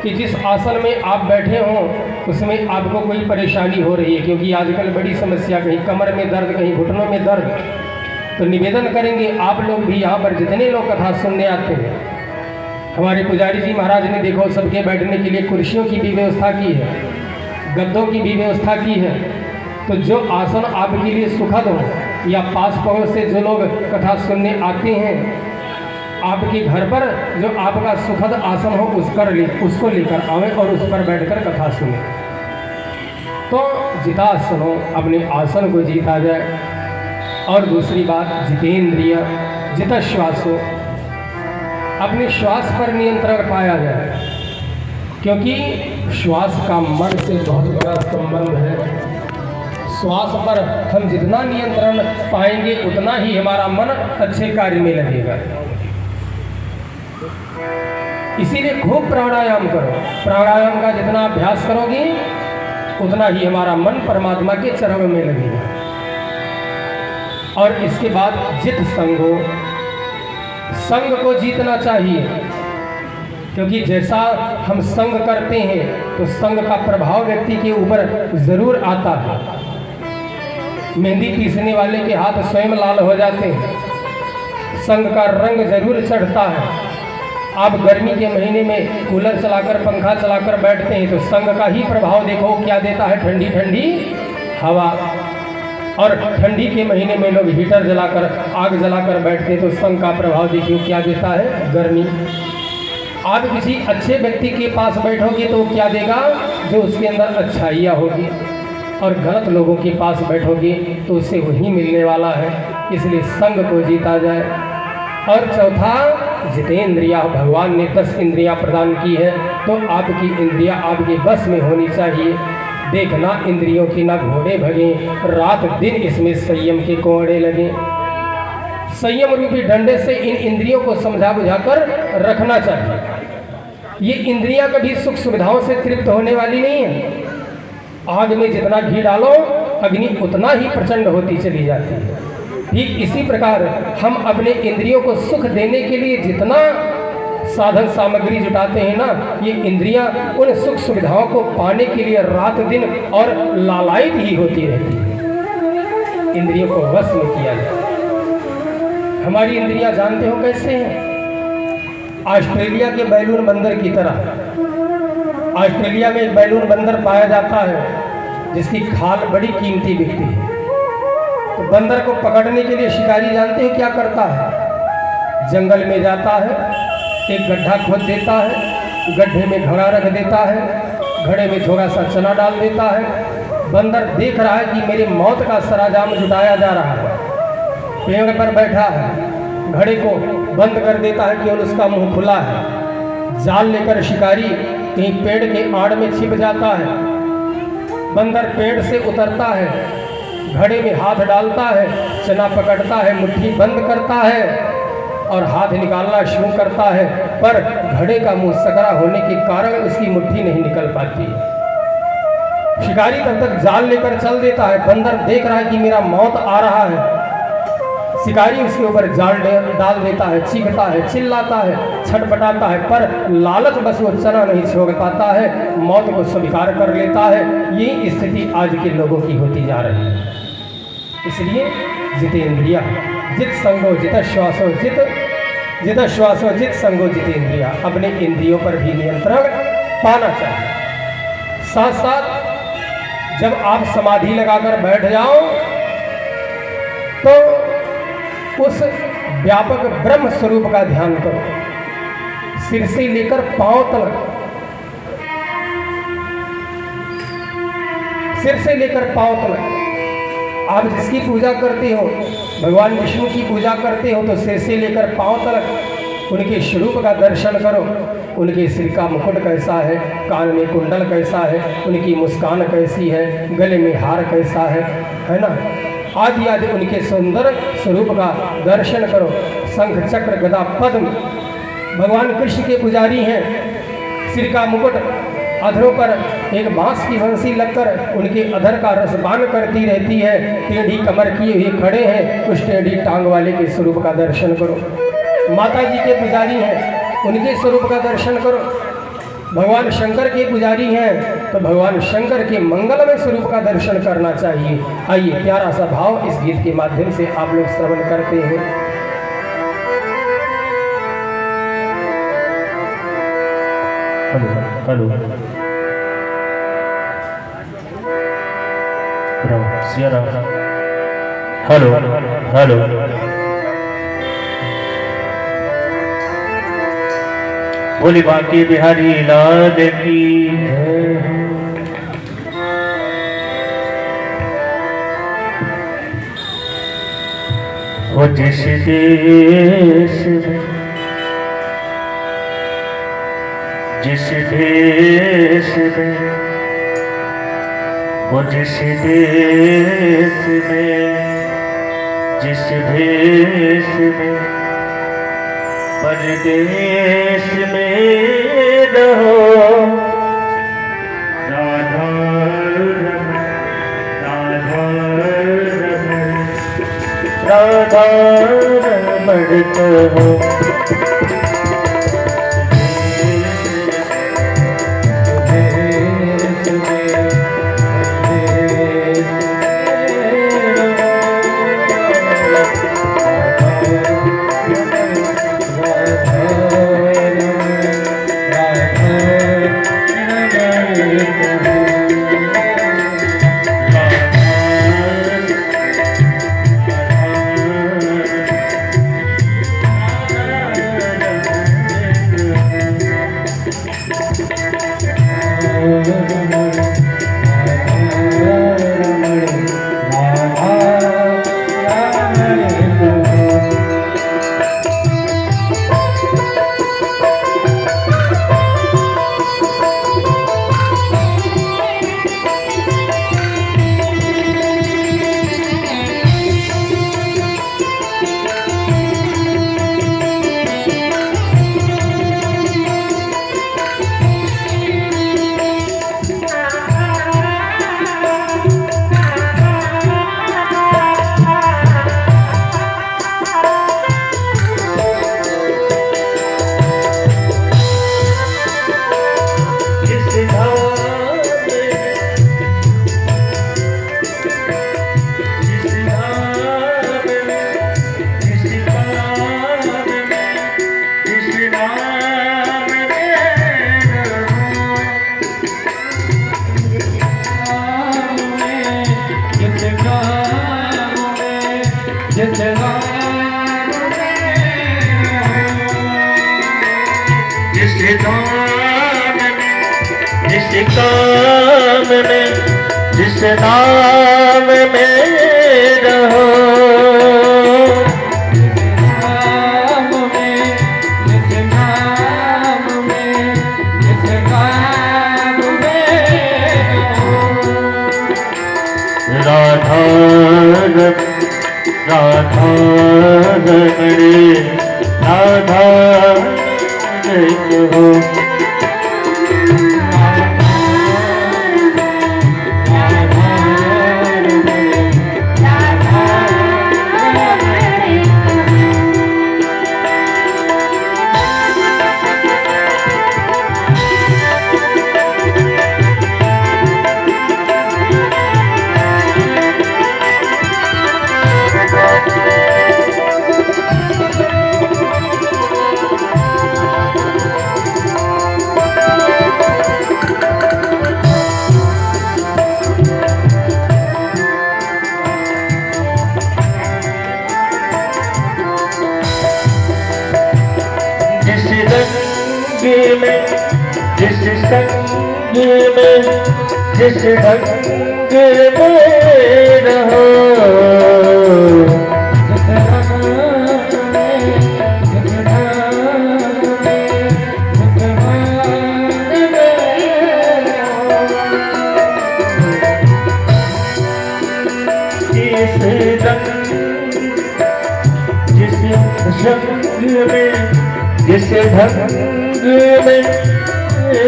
कि जिस आसन में आप बैठे हों उसमें आपको कोई परेशानी हो रही है, क्योंकि आजकल बड़ी समस्या, कहीं कमर में दर्द, कहीं घुटनों में दर्द। तो निवेदन करेंगे आप लोग भी, यहाँ पर जितने लोग कथा सुनने आते हैं, हमारे पुजारी जी महाराज ने देखो सबके बैठने के लिए कुर्सियों की भी व्यवस्था की है, गद्दों की भी व्यवस्था की है। तो जो आसन आपके लिए सुखद हो या पास पड़ोस से जो लोग कथा सुनने आते हैं, आपके घर पर जो आपका सुखद आसन हो उसको लेकर आवें और उस पर बैठकर कथा सुनें। तो जितासन हो, अपने आसन को जीता जाए। और दूसरी बात, जितेंद्रिय, जित श्वास हो, अपने श्वास पर नियंत्रण पाया जाए, क्योंकि श्वास का मन से बहुत बड़ा संबंध है। श्वास पर हम जितना नियंत्रण पाएंगे उतना ही हमारा मन अच्छे कार्य में लगेगा। इसीलिए खूब प्राणायाम करो। प्राणायाम का जितना अभ्यास करोगे उतना ही हमारा मन परमात्मा के चरण में लगेगा। और इसके बाद जित संगो, संग को जीतना चाहिए, क्योंकि जैसा हम संग करते हैं तो संग का प्रभाव व्यक्ति के ऊपर जरूर आता है। मेहंदी पीसने वाले के हाथ स्वयं लाल हो जाते हैं, संग का रंग जरूर चढ़ता है। आप गर्मी के महीने में कूलर चलाकर, पंखा चलाकर बैठते हैं तो संग का ही प्रभाव देखो क्या देता है, ठंडी ठंडी हवा। और ठंडी के महीने में लोग हीटर जलाकर, आग जलाकर बैठते हैं तो संग का प्रभाव देखिए क्या देता है, गर्मी। आप किसी अच्छे व्यक्ति के पास बैठोगे तो क्या देगा, जो उसके अंदर अच्छाइयाँ होगी। और गलत लोगों के पास बैठोगे तो उससे वही मिलने वाला है। इसलिए संग को जीता जाए। और चौथा, जितेंद्रिया, भगवान ने 10 इंद्रियां प्रदान की है, तो आपकी इंद्रियां आपके बस में होनी चाहिए। देखना इंद्रियों की ना घोड़े भगे, रात दिन इसमें संयम के कोड़े लगे। संयम रूपी डंडे से इन इंद्रियों को समझा बुझाकर रखना चाहिए। ये इंद्रियां कभी सुख सुविधाओं से तृप्त होने वाली नहीं है। आग में जितना घी डालो अग्नि उतना ही प्रचंड होती चली जाती है। ठीक इसी प्रकार हम अपने इंद्रियों को सुख देने के लिए जितना साधन सामग्री जुटाते हैं ना, ये इंद्रियां उन सुख सुविधाओं को पाने के लिए रात दिन और लालायित ही होती रहती है। इंद्रियों को वश में किया जाए। हमारी इंद्रियां जानते हो कैसे हैं? ऑस्ट्रेलिया के बैलून बंदर की तरह। ऑस्ट्रेलिया में एक बैलून बंदर पाया जाता है जिसकी खाल बड़ी कीमती बिकती है। तो बंदर को पकड़ने के लिए शिकारी जानते हो क्या करता है? जंगल में जाता है, एक गड्ढा खोद देता है, गड्ढे में घड़ा रख देता है, घड़े में थोड़ा सा चना डाल देता है। बंदर देख रहा है कि मेरे मौत का सराजाम जुटाया जा रहा है, पेड़ पर बैठा है, घड़े को बंद कर देता है, केवल उसका मुंह खुला है। जाल लेकर शिकारी कहीं पेड़ के आड़ में छिप जाता है। बंदर पेड़ से उतरता है, घड़े में हाथ डालता है, चना पकड़ता है, मुट्ठी बंद करता है और हाथ निकालना शुरू करता है, पर घड़े का मुंह सकरा होने के कारण उसकी मुट्ठी नहीं निकल पाती। शिकारी तब तक जाल लेकर चल देता है। बंदर देख रहा है कि मेरा मौत आ रहा है। शिकारी उसके ऊपर जाल डाल देता है, चीखता है, चिल्लाता है, छटपटाता है, पर लालच बस वो चना नहीं छोड़ पाता है, मौत को स्वीकार कर लेता है। यही स्थिति आज के लोगों की होती जा रही है। इसलिए जितेंद्रिया, जित संगो जित श्वासो जित श्वासो जित संगो जितेंद्रिया, अपने इंद्रियों पर भी नियंत्रण पाना चाहिए। साथ साथ जब आप समाधि लगाकर बैठ जाओ तो उस व्यापक ब्रह्म स्वरूप का ध्यान करो, सिर से लेकर पांव तक, सिर से लेकर पांव तक। आप जिसकी पूजा करते हो, भगवान विष्णु की पूजा करते हो, तो सिर से लेकर पांव तक उनके स्वरूप का दर्शन करो। उनके सिर का मुकुट कैसा है, कान में कुंडल कैसा है, उनकी मुस्कान कैसी है, गले में हार कैसा है ना, आदि आदि उनके सुंदर स्वरूप का दर्शन करो। शंख चक्र गदा पद्म भगवान कृष्ण के पुजारी हैं। सिर का मुकुट, अधरों पर एक बांस की बंसी लगकर उनके अधर का रसपान करती रहती है। टेढ़ी कमर किए हुए खड़े हैं, उस टेढ़ी टांग वाले के स्वरूप का दर्शन करो। माता जी के पुजारी हैं, उनके स्वरूप का दर्शन करो। भगवान शंकर के पुजारी हैं तो भगवान शंकर के मंगलमय स्वरूप का दर्शन करना चाहिए। आइए प्यारा सा भाव इस गीत के माध्यम से आप लोग श्रवण करते हैं। हेलो हेलो हेलो बोली बांके बिहारी लाल की वो जिस देश में जिस देश में वो जिस देश में जिस भेष में परदेश में रहो राधा राधा रमण कहो। जिस नाम में रहो नाम में जिस नाम में जिस नाम में राधा राधा रमणे राधा हो। जिस संग में जिस ढंग में रहो जिस ढंग में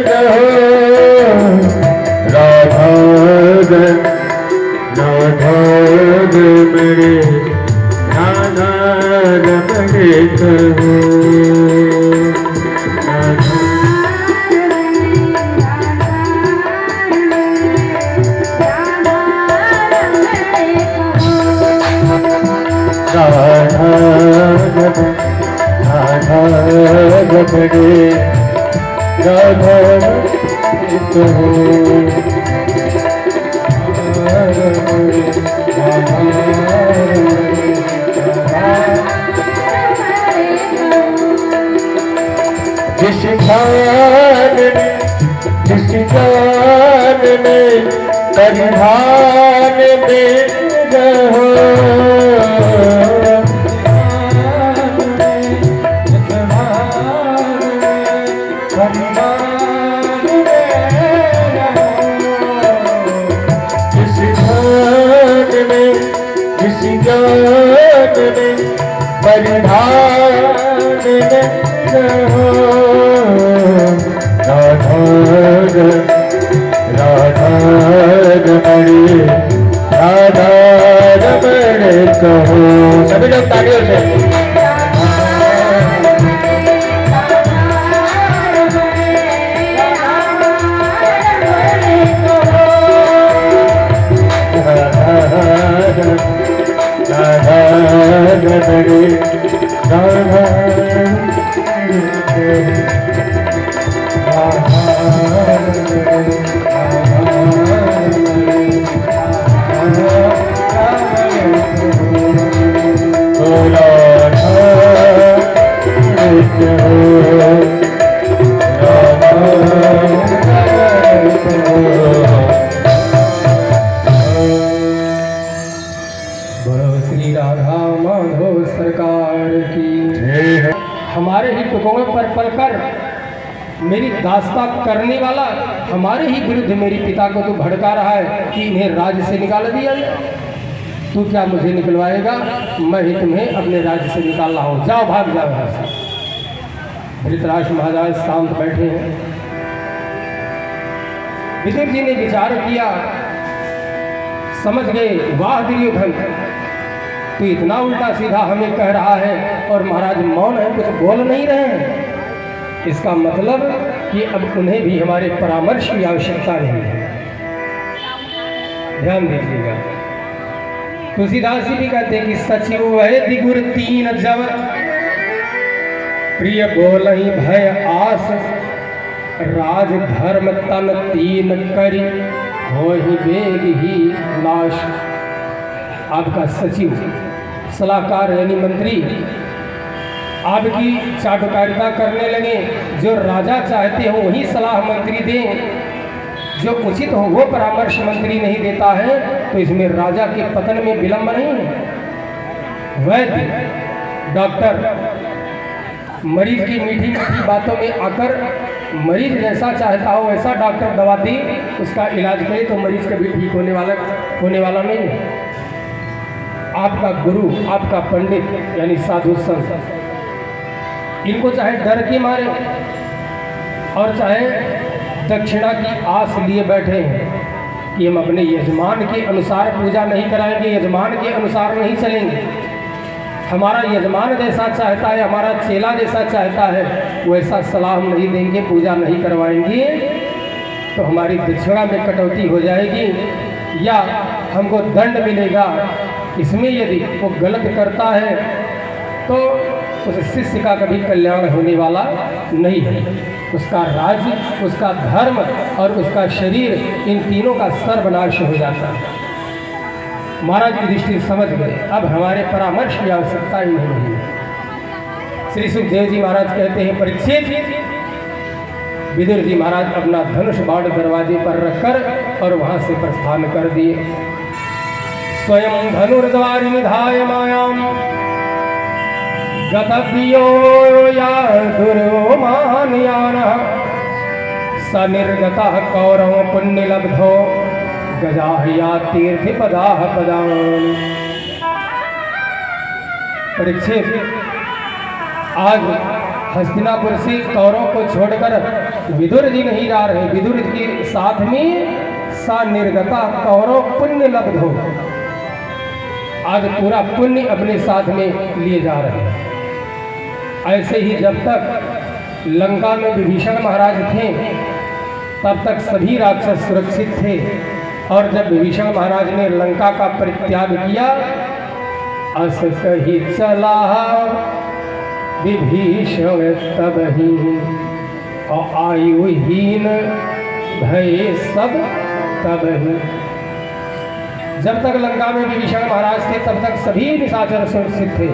रहो राधा राधा राधा रमणे राधा कहो जिस ध्यान में परिधान में रहो जिस ध्यान में जिस ज्ञान में परिधान में रहो राधा रमणे राधा रमणे कहो। सभी लोग तालियों से राधा रमणे राधा श्री राधा माधव सरकार की। हमारे ही टुकड़ों पर पलकर मेरी दास्ता करने वाला हमारे ही विरुद्ध मेरे पिता को तो भड़का रहा है कि इन्हें राज्य से निकाल दिया जाए। तू क्या मुझे निकलवाएगा? मैं ही तुम्हें अपने राज्य से निकाल रहा हूँ। जाओ, भाग जाओ यहाँ से। धृतराष्ट्र महाराज शांत बैठे हैं। विदुर जी ने विचार किया, समझ गए, वाह दुर्योधन, तू इतना उल्टा सीधा हमें कह रहा है और महाराज मौन है, कुछ बोल नहीं रहे हैं। इसका मतलब कि अब उन्हें भी हमारे परामर्श की आवश्यकता नहीं है। ध्यान दीजिएगा, तुलसीदास जी भी कहते हैं कि सचिव वह दिगुर तीन जब प्रिय बोलहि भय आस राज धर्म तन तीन करी हो ही वेग ही नाश। आपका सचिव, सलाहकार यानी मंत्री आपकी चाटुकारिता करने लगे। जो राजा चाहते हो वही सलाह मंत्री दें, जो उचित हो वो परामर्श मंत्री नहीं देता है, तो इसमें राजा के पतन में विलंब नहीं है। वैद्य डॉक्टर मरीज की मीठी मीठी बातों में आकर मरीज जैसा चाहता हो वैसा डॉक्टर दवा दे, उसका इलाज करे, तो मरीज कभी ठीक होने वाला नहीं है। आपका गुरु, आपका पंडित यानी साधु संत, इनको चाहे डर के मारे और चाहे दक्षिणा की आस लिए बैठे हैं कि हम अपने यजमान के अनुसार पूजा नहीं कराएंगे, यजमान के अनुसार नहीं चलेंगे, हमारा यजमान जैसा चाहता है, हमारा चेला जैसा चाहता है वैसा सलाह हम नहीं देंगे, पूजा नहीं करवाएंगे, तो हमारी दक्षिणा में कटौती हो जाएगी या हमको दंड मिलेगा। इसमें यदि वो गलत करता है तो उस शिष्य का कभी कल्याण होने वाला नहीं है। उसका राज्य, उसका धर्म और उसका शरीर, इन तीनों का सर्वनाश हो जाता है। महाराज युधिष्ठिर समझ गए, अब हमारे परामर्श की आवश्यकता ही नहीं है। श्री सुखदेव जी महाराज कहते हैं, परीक्षित, विदुर जी महाराज अपना धनुष बाण दरवाजे पर रखकर और वहां से प्रस्थान कर दिए। स्वयं धनुर्द्वारि निधाय मायाम गतव्यो या दुर्योमानयानः स निर्गतः कौरव पुण्य लब्धो गजाह्या तीर्थ पदाः पदानि। परीक्षित, आज हस्तिनापुर से कौरव को छोड़कर विदुर जी नहीं जा रहे, विदुर के साथ में सा निर्गता कौरव पुण्य लब्धो, आज पूरा पुण्य अपने साथ में लिए जा रहे हैं। ऐसे ही जब तक लंका में विभीषण महाराज थे तब तक सभी राक्षस सुरक्षित थे, और जब विभीषण महाराज ने लंका का परित्याग किया अस सही चला विभीषण तबहि, और आयुहीन भये सब तबहि। जब तक लंका में विभीषण महाराज थे तब तक सभी निशाचर सुरक्षित थे,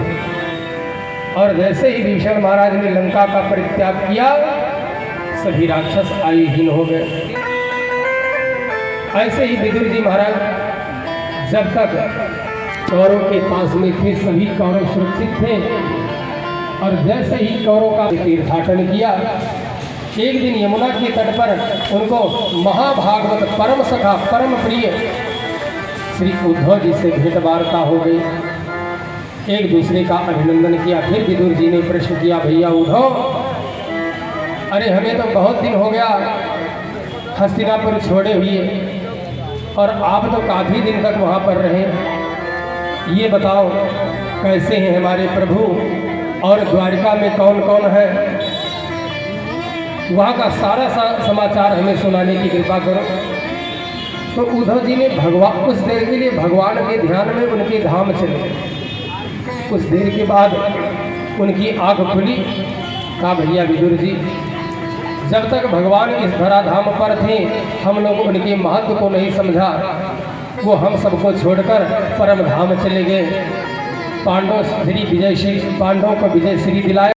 और जैसे ही विभीषण महाराज ने लंका का परित्याग किया सभी राक्षस आयुहीन हो गए। ऐसे ही विदुर जी महाराज जब तक कौरव के पास में थे सभी कौरव सुरक्षित थे, और जैसे ही कौरव का तीर्थाटन किया, एक दिन यमुना के तट पर उनको महाभागवत परम सखा परम प्रिय श्री उद्धव जी से भेंट वार्ता हो गई। एक दूसरे का अभिनंदन किया। फिर विदुर जी ने प्रश्न किया, भैया उद्धव, अरे हमें तो बहुत दिन हो गया हस्तिनापुर छोड़े हुए, और आप तो काफ़ी दिन तक वहाँ पर रहे। ये बताओ कैसे हैं हमारे प्रभु, और द्वारिका में कौन कौन है, वहाँ का सारा समाचार हमें सुनाने की कृपा करो। तो उद्धव जी ने भगवान कुछ देर के लिए भगवान के ध्यान में उनके धाम चले। कुछ देर के बाद उनकी आंख खुली। कहा, भैया विदुर जी, जब तक भगवान इस धराधाम पर थे हम लोग उनके महत्व को नहीं समझा, वो हम सबको छोड़कर परम धाम चले गए। पांडवों को विजय श्री दिलाए।